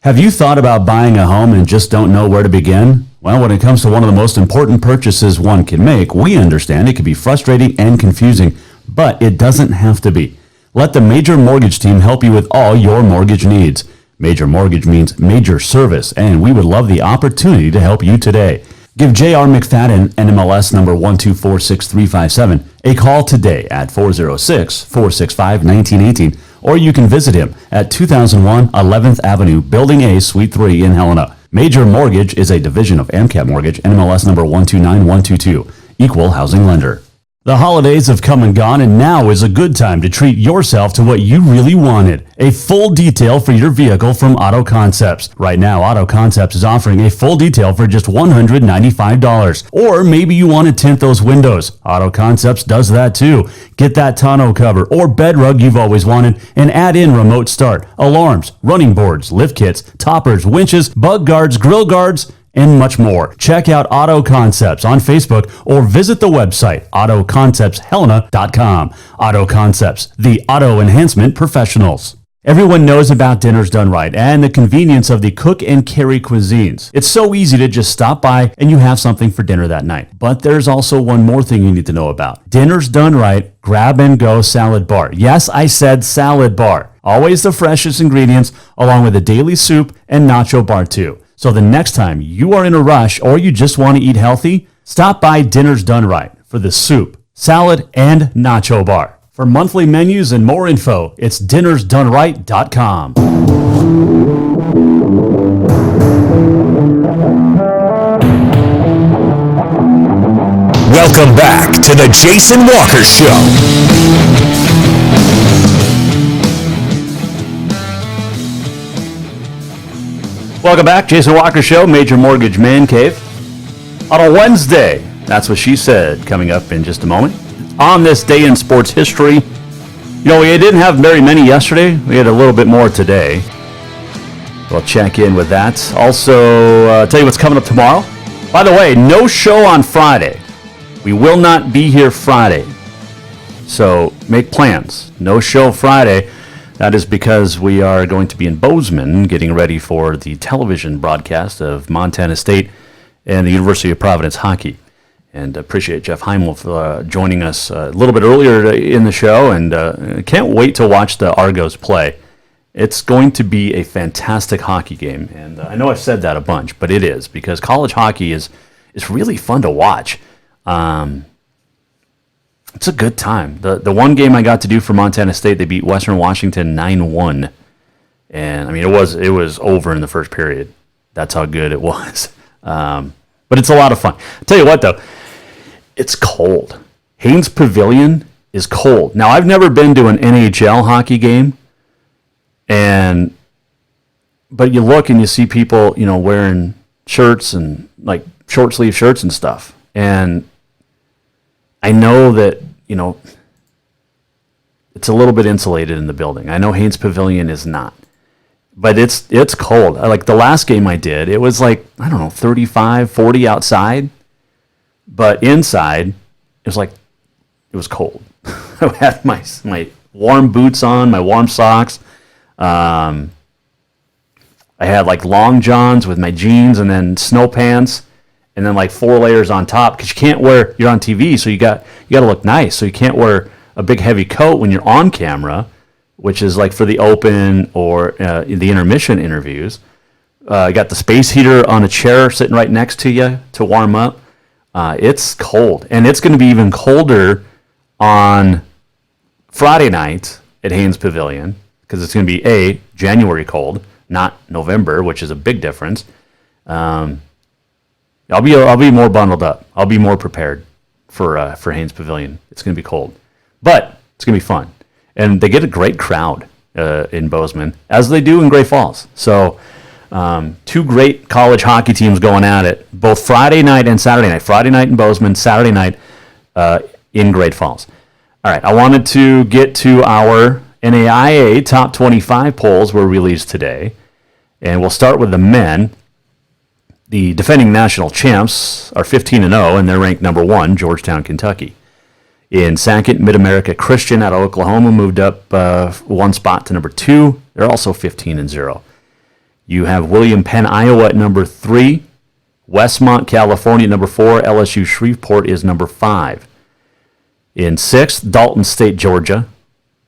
Have you thought about buying a home and just don't know where to begin? Well, when it comes to one of the most important purchases one can make, we understand it can be frustrating and confusing, but it doesn't have to be. Let the Major Mortgage team help you with all your mortgage needs. Major Mortgage means major service, and we would love the opportunity to help you today. Give J.R. McFadden, NMLS number 1246357, a call today at 406-465-1918, or you can visit him at 2001 11th Avenue, Building A, Suite 3 in Helena. Major Mortgage is a division of AMCAP Mortgage, NMLS number 129122, equal housing lender. The holidays have come and gone, and now is a good time to treat yourself to what you really wanted. A full detail for your vehicle from Auto Concepts. Right now, Auto Concepts is offering a full detail for just $195. Or maybe you want to tint those windows. Auto Concepts does that too. Get that tonneau cover or bed rug you've always wanted and add in remote start, alarms, running boards, lift kits, toppers, winches, bug guards, grill guards, and much more. Check out Auto Concepts on Facebook or visit the website autoconceptshelena.com. Auto Concepts, the auto enhancement professionals. Everyone knows about Dinners Done Right and the convenience of the cook and carry cuisines. It's so easy to just stop by and you have something for dinner that night. But there's also one more thing you need to know about. Dinners Done Right Grab and Go Salad Bar. Yes, I said salad bar. Always the freshest ingredients along with a daily soup and nacho bar too. So the next time you are in a rush or you just want to eat healthy, stop by Dinners Done Right for the soup, salad, and nacho bar. For monthly menus and more info, it's dinnersdoneright.com. Welcome back to the Jason Walker Show. Welcome back, Jason Walker Show, Major Mortgage Man Cave. On a Wednesday, That's What She Said, coming up in just a moment. On this day in sports history, you know, we didn't have very many yesterday. We had a little bit more today. We'll check in with that. Also, tell you what's coming up tomorrow. By the way, no show on Friday. We will not be here Friday. So make plans. No show Friday. That is because we are going to be in Bozeman getting ready for the television broadcast of Montana State and the University of Providence hockey. And appreciate Jeff Heimel for joining us a little bit earlier in the show, and can't wait to watch the Argos play. It's going to be a fantastic hockey game, and I know I've said that a bunch, but it is, because college hockey is really fun to watch. It's a good time. The one game I got to do for Montana State, they beat Western Washington 9-1. And, I mean, it was over in the first period. That's how good it was. But it's a lot of fun. I'll tell you what, though. It's cold. Haynes Pavilion is cold. Now, I've never been to an NHL hockey game. But you look and you see people, you know, wearing shirts and, like, short-sleeve shirts and stuff. And I know that, you know, it's a little bit insulated in the building. I know Haynes Pavilion is not. But it's cold. Like the last game I did, it was like, I don't know, 35, 40 outside. But inside, it was cold. I had my warm boots on, my warm socks. I had like long johns with my jeans and then snow pants. And then like 4 layers on top, because you're on TV, so you got to look nice. So you can't wear a big heavy coat when you're on camera, which is like for the open or the intermission interviews. You got the space heater on a chair sitting right next to you to warm up. It's cold, and it's going to be even colder on Friday night at Haynes Pavilion because it's going to be January cold, not November, which is a big difference. I'll be more bundled up. I'll be more prepared for Haynes Pavilion. It's going to be cold, but it's going to be fun, and they get a great crowd in Bozeman, as they do in Great Falls. So two great college hockey teams going at it, both Friday night and Saturday night. Friday night in Bozeman, Saturday night in Great Falls. All right, I wanted to get to our NAIA Top 25 polls were released today, and we'll start with the men. The defending national champs are 15-0, and they're ranked number 1, Georgetown, Kentucky. In second, Mid-America Christian out of Oklahoma moved up one spot to number 2. They're also 15-0. You have William Penn, Iowa at number 3. Westmont, California at number 4. LSU Shreveport is number 5. In 6th, Dalton State, Georgia.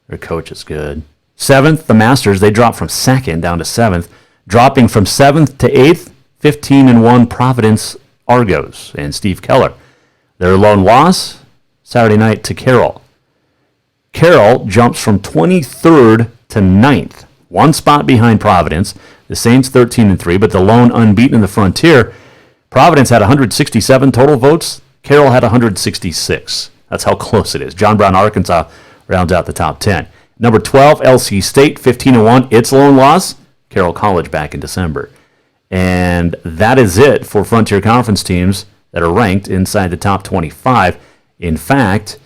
Their coach is good. 7th, the Masters. They dropped from 2nd down to 7th. Dropping from 7th to 8th, 15-1 Providence Argos and Steve Keller. Their lone loss, Saturday night to Carroll. Carroll jumps from 23rd to 9th. One spot behind Providence. The Saints 13-3, but the lone unbeaten in the Frontier. Providence had 167 total votes. Carroll had 166. That's how close it is. John Brown, Arkansas rounds out the top 10. Number 12, LC State, 15-1. Its lone loss, Carroll College back in December. And that is it for Frontier Conference teams that are ranked inside the top 25. In fact,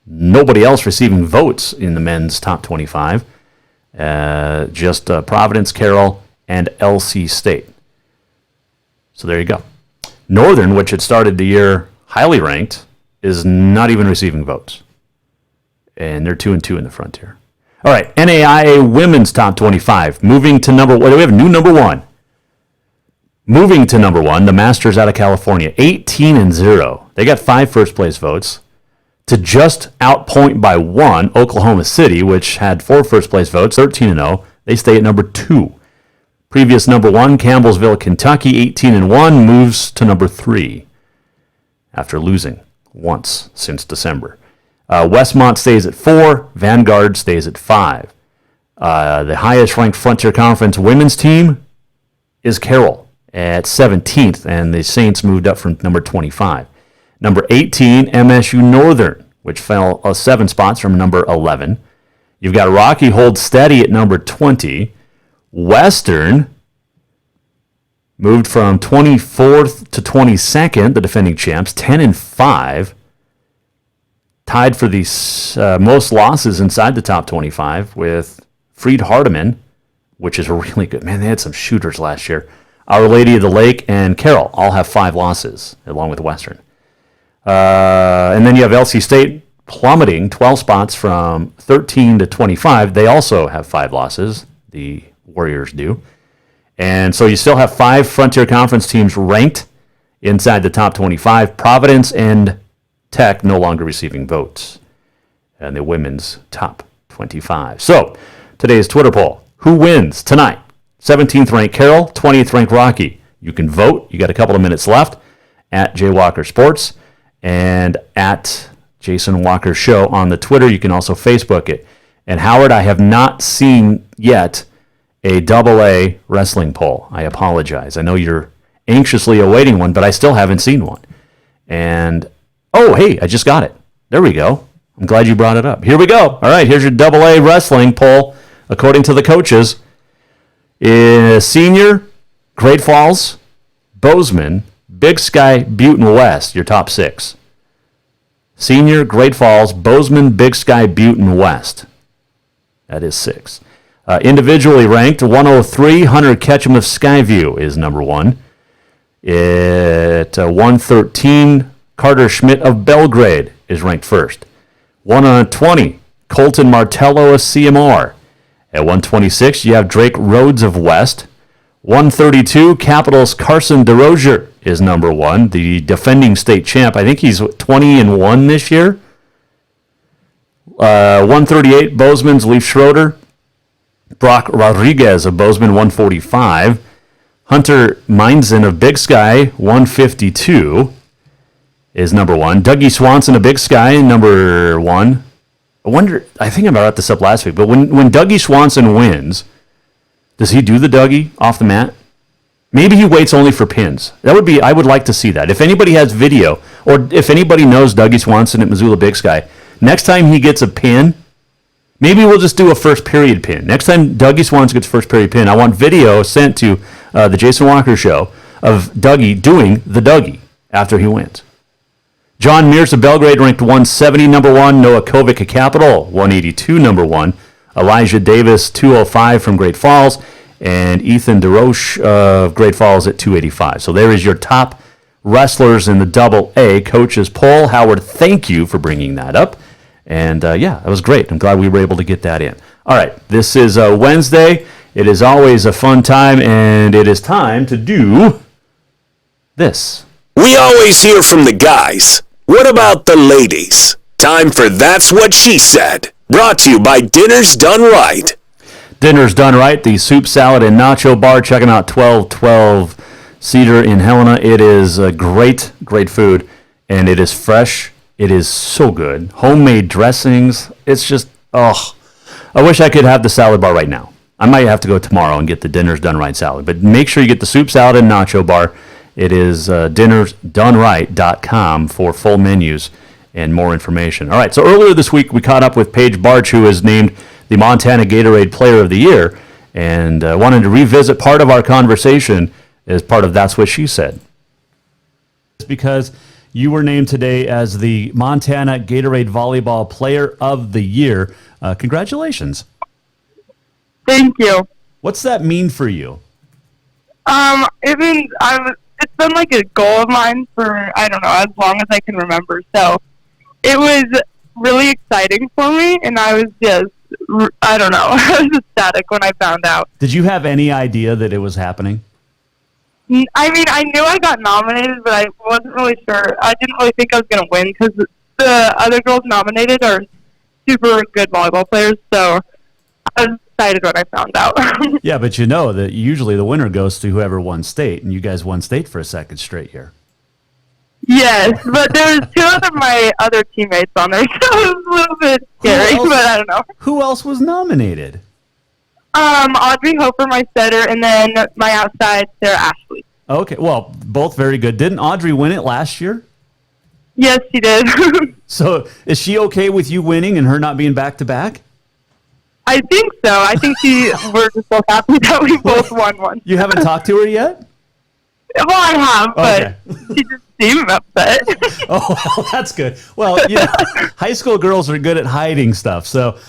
nobody else receiving votes in the men's top 25. Just Providence, Carroll, and LC State. So there you go. Northern, which had started the year highly ranked, is not even receiving votes. And they're 2-2 in the Frontier. All right, NAIA Women's Top 25. Moving to number 1. We have a new number 1. Moving to number 1, the Masters out of California. 18-0. They got 5 first-place votes to just outpoint by 1 Oklahoma City, which had 4 first-place votes, 13-0. They stay at number 2. Previous number 1, Campbellsville, Kentucky, 18-1, moves to number 3 after losing once since December. Westmont stays at 4. Vanguard stays at 5. The highest-ranked Frontier Conference women's team is Carroll at 17th, and the Saints moved up from number 25. Number 18, MSU Northern, which fell 7 spots from number 11. You've got Rocky hold steady at number 20. Western moved from 24th to 22nd, the defending champs, 10-5. Tied for the most losses inside the top 25 with Freed Hardeman, which is a really good, man, they had some shooters last year. Our Lady of the Lake and Carroll all have 5 losses, along with Western. And then you have LC State plummeting 12 spots from 13 to 25. They also have 5 losses. The Warriors do. And so you still have 5 Frontier Conference teams ranked inside the top 25. Providence and Tech no longer receiving votes. And the women's top 25. So today's Twitter poll. Who wins tonight? 17th ranked Carroll, 20th ranked Rocky. You can vote. You got a couple of minutes left at Jay Walker Sports and at Jason Walker Show on the Twitter. You can also Facebook it. And Howard, I have not seen yet a AA wrestling poll. I apologize. I know you're anxiously awaiting one, but I still haven't seen one. And, oh, hey, I just got it. There we go. I'm glad you brought it up. Here we go. All right, here's your AA wrestling poll according to the coaches. Senior, Great Falls, Bozeman, Big Sky, Butte, and West, your top 6. Senior, Great Falls, Bozeman, Big Sky, Butte, and West. That is 6. Individually ranked, 103, Hunter Ketchum of Skyview is number 1. At 113, Carter Schmidt of Belgrade is ranked first. 120, Colton Martello of CMR. At 126, you have Drake Rhodes of West. 132, Capitals Carson DeRozier is number 1, the defending state champ. I think he's 20-1 this year. 138, Bozeman's Leaf Schroeder. Brock Rodriguez of Bozeman, 145. Hunter Meinzen of Big Sky, 152, is number 1. Dougie Swanson of Big Sky, number 1. I think I brought this up last week, but when Dougie Swanson wins, does he do the Dougie off the mat? Maybe he waits only for pins. I would like to see that. If anybody has video, or if anybody knows Dougie Swanson at Missoula Big Sky, next time he gets a pin, maybe we'll just do a first period pin. Next time Dougie Swanson gets first period pin, I want video sent to the Jason Walker Show of Dougie doing the Dougie after he wins. John Mears of Belgrade ranked 170, number 1. Noah Kovic of Capital, 182, number 1. Elijah Davis, 205 from Great Falls. And Ethan DeRoche of Great Falls at 285. So there is your top wrestlers in the Double A coaches poll. Howard, thank you for bringing that up. And that was great. I'm glad we were able to get that in. All right, this is Wednesday. It is always a fun time, and it is time to do this. We always hear from the guys. What about the ladies? Time for That's What She Said. Brought to you by Dinner's Done Right. Dinner's Done Right, the soup, salad, and nacho bar. Check them out, 1212 Cedar in Helena. It is great, great food, and it is fresh. It is so good. Homemade dressings. It's just, I wish I could have the salad bar right now. I might have to go tomorrow and get the Dinner's Done Right salad. But make sure you get the soup, salad, and nacho bar. It is dinnersdoneright.com for full menus and more information. All right, so earlier this week, we caught up with Paige Barch, who is named the Montana Gatorade Player of the Year, and wanted to revisit part of our conversation as part of That's What She Said. It's because you were named today as the Montana Gatorade Volleyball Player of the Year. Congratulations. Thank you. What's that mean for you? It means it's been like a goal of mine for, I don't know, as long as I can remember. So it was really exciting for me, and I was just, I don't know, I was ecstatic when I found out. Did you have any idea that it was happening? I mean, I knew I got nominated, but I wasn't really sure. I didn't really think I was going to win because the other girls nominated are super good volleyball players, so I was excited when I found out. Yeah, but you know that usually the winner goes to whoever won state, and you guys won state for a second straight year. Yes, but there was 2 of my other teammates on there, so it was a little bit scary, but I don't know. Who else was nominated? Audrey Hofer, my setter, and then my outside, Sarah Ashley. Okay, well, both very good. Didn't Audrey win it last year? Yes, she did. So is she okay with you winning and her not being back-to-back? I think so. I think we're just so happy that we both won one. You haven't talked to her yet? Well, I have, but she just seemed upset. Oh, well, that's good. Well, yeah, high school girls are good at hiding stuff, so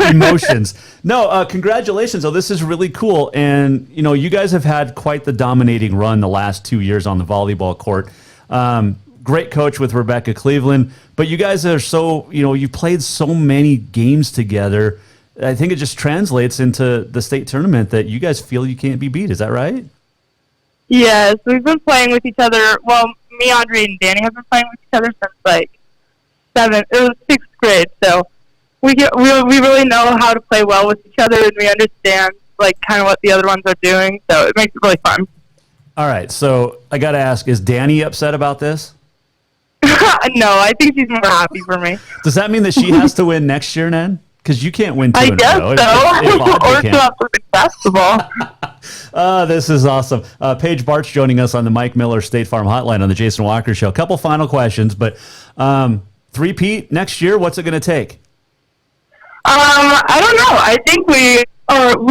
emotions. No, congratulations. Oh, this is really cool. And, you know, you guys have had quite the dominating run the last 2 years on the volleyball court. Great coach with Rebecca Cleveland, but you guys are so, you know, you played so many games together. I think it just translates into the state tournament that you guys feel you can't be beat. Is that right? Yes, we've been playing with each other. Well, me, Audrey, and Danny have been playing with each other since like 6th grade. So we really know how to play well with each other, and we understand like kind of what the other ones are doing. So it makes it really fun. All right, so I got to ask: is Danny upset about this? No, I think she's more happy for me. Does that mean that she has to win next year, Nan? Because you can't win 2 in a row. I guess so. Or to have perfect basketball. This is awesome. Paige Barch joining us on the Mike Miller State Farm Hotline on the Jason Walker Show. A couple final questions, but three-peat next year, what's it going to take? I don't know. I think we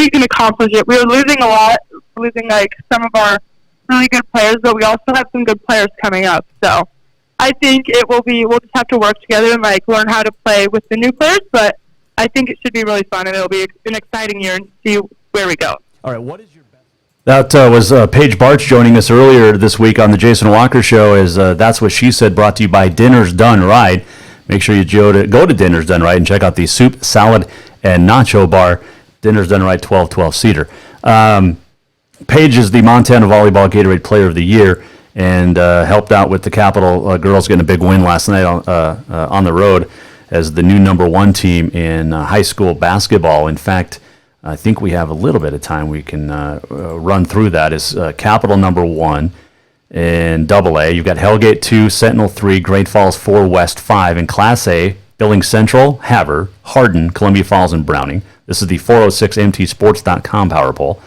can accomplish it. We are losing a lot, losing like some of our really good players, but we also have some good players coming up. So I think we'll just have to work together and like learn how to play with the new players, but I think it should be really fun, and it'll be an exciting year and see where we go. All right, what is your best? That was Paige Barch joining us earlier this week on the Jason Walker Show. That's What She Said, brought to you by Dinner's Done Right. Make sure you go to Dinner's Done Right and check out the soup, salad, and nacho bar. Dinner's Done Right, 1212 Cedar. Paige is the Montana Volleyball Gatorade Player of the Year and helped out with the Capital girls getting a big win last night on the road as the new number 1 team in high school basketball. In fact, I think we have a little bit of time. We can run through that. Is Capital number 1 in AA. You've got Hellgate 2, Sentinel 3, Great Falls 4, West 5. In Class A, Billings Central, Havre, Hardin, Columbia Falls, and Browning. This is the 406mtsports.com power poll.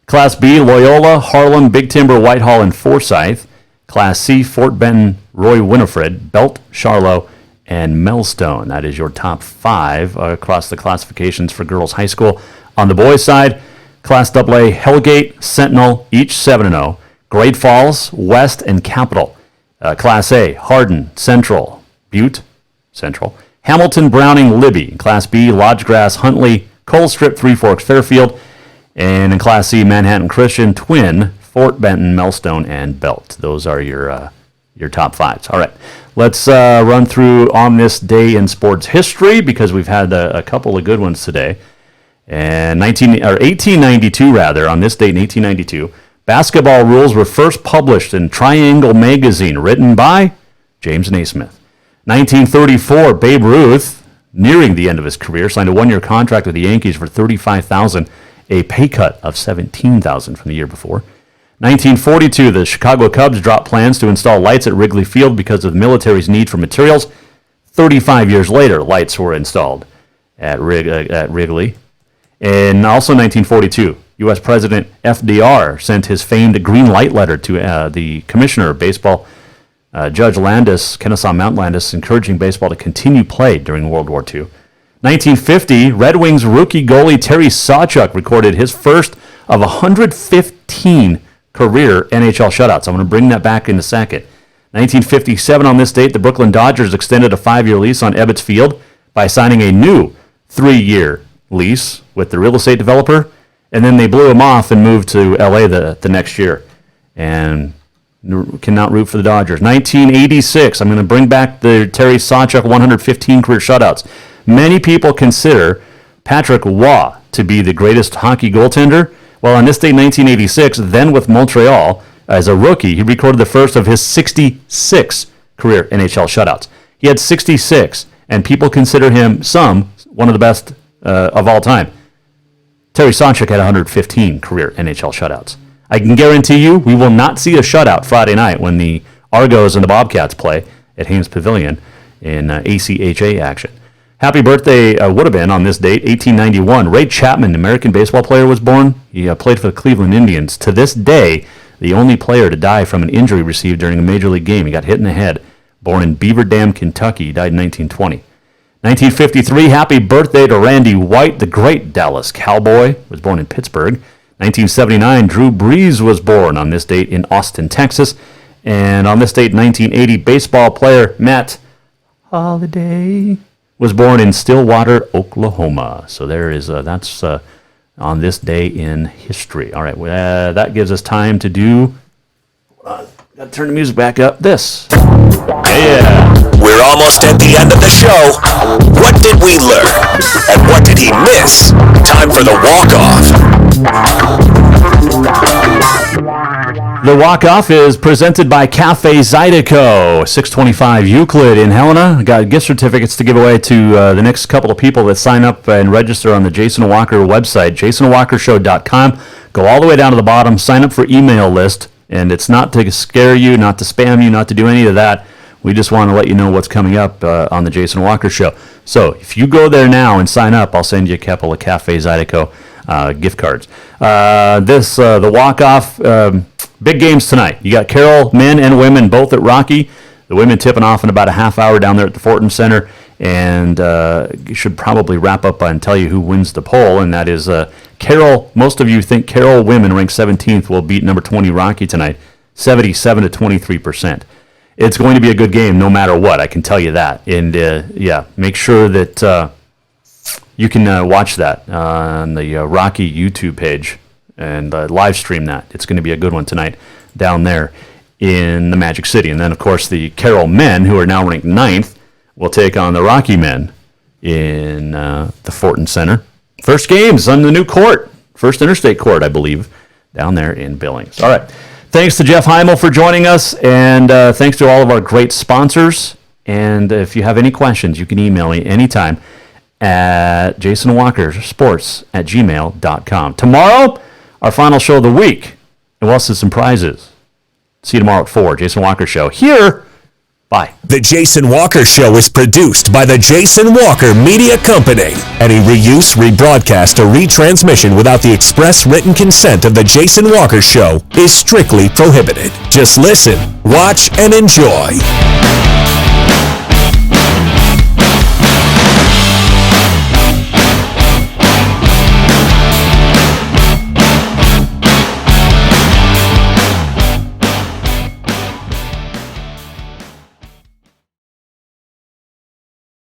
Class B, Loyola, Harlem, Big Timber, Whitehall, and Forsyth. Class C, Fort Benton, Roy Winifred, Belt, Charlo, and Millstone. That is your top 5 across the classifications for girls high school. On the boys' side, Class AA, Hellgate, Sentinel, each 7-0. Great Falls, West, and Capital. Class A, Hardin, Central, Butte, Central. Hamilton, Browning, Libby. Class B, Lodgegrass, Huntley, Colstrip, Three Forks, Fairfield. And in Class C, Manhattan Christian, Twin, Fort Benton, Millstone, and Belt. Those are your top 5s. All right, let's run through on this day in sports history because we've had a couple of good ones today. And 1892, rather, on this date in 1892, basketball rules were first published in Triangle Magazine, written by James Naismith. 1934, Babe Ruth, nearing the end of his career, signed a 1-year contract with the Yankees for $35,000, a pay cut of $17,000 from the year before. 1942, the Chicago Cubs dropped plans to install lights at Wrigley Field because of the military's need for materials. 35 years later, lights were installed at Wrigley. And also 1942, U.S. President FDR sent his famed green light letter to the commissioner of baseball, Judge Landis, Kennesaw Mountain Landis, encouraging baseball to continue play during World War II. 1950, Red Wings rookie goalie Terry Sawchuk recorded his first of 115 career NHL shutouts. I'm going to bring that back in a second. 1957, on this date, the Brooklyn Dodgers extended a 5-year lease on Ebbets Field by signing a new 3-year lease with the real estate developer, and then they blew him off and moved to LA the next year. And cannot root for the Dodgers. 1986, I'm going to bring back the Terry Sawchuk 115 career shutouts. Many people consider Patrick Waugh to be the greatest hockey goaltender. Well, on this day, 1986, then with Montreal, as a rookie, he recorded the first of his 66 career NHL shutouts. He had 66, and people consider him one of the best of all time. Terry Sawchuk had 115 career NHL shutouts. I can guarantee you we will not see a shutout Friday night when the Argos and the Bobcats play at Haynes Pavilion in ACHA action. Happy birthday would have been on this date, 1891. Ray Chapman, American baseball player, was born. He played for the Cleveland Indians. To this day, the only player to die from an injury received during a major league game. He got hit in the head. Born in Beaver Dam, Kentucky. He died in 1920. 1953, happy birthday to Randy White, the great Dallas Cowboy. Was born in Pittsburgh. 1979, Drew Brees was born on this date in Austin, Texas. And on this date, 1980, baseball player Matt Holliday was born in Stillwater, Oklahoma. So there is that's on this day in history. All right, that gives us time to do. Gotta turn the music back up. This. Yeah. We're almost at the end of the show. What did we learn? And what did he miss? Time for the walk-off. The walk-off is presented by Cafe Zydeco, 625 Euclid in Helena. Got gift certificates to give away to the next couple of people that sign up and register on the Jason Walker website, jasonwalkershow.com. Go all the way down to the bottom, sign up for email list, and it's not to scare you, not to spam you, not to do any of that. We just want to let you know what's coming up on the Jason Walker Show. So if you go there now and sign up, I'll send you a couple of Cafe Zydeco gift cards. The walk-off, big games tonight. You got Carroll men and women both at Rocky. The women tipping off in about a half hour down there at the Fortin Center. And you should probably wrap up and tell you who wins the poll, and that is Carroll. Most of you think Carroll women, ranked 17th, will beat number 20 Rocky tonight, 77 to 23%. It's going to be a good game no matter what, I can tell you that. And, make sure that you can watch that on the Rocky YouTube page and live stream that. It's going to be a good one tonight down there in the Magic City. And then, of course, the Carroll men, who are now ranked 9th, will take on the Rocky men in the Fortin Center. First games on the new court, First Interstate Court, I believe, down there in Billings. All right. Thanks to Jeff Heimel for joining us, and thanks to all of our great sponsors. And if you have any questions, you can email me anytime at jasonwalkersports@gmail.com. Tomorrow, our final show of the week. And we'll also some prizes. See you tomorrow at 4. Jason Walker Show. Here. Bye. The Jason Walker Show is produced by the Jason Walker Media Company. Any reuse, rebroadcast, or retransmission without the express written consent of the Jason Walker Show is strictly prohibited. Just listen, watch, and enjoy.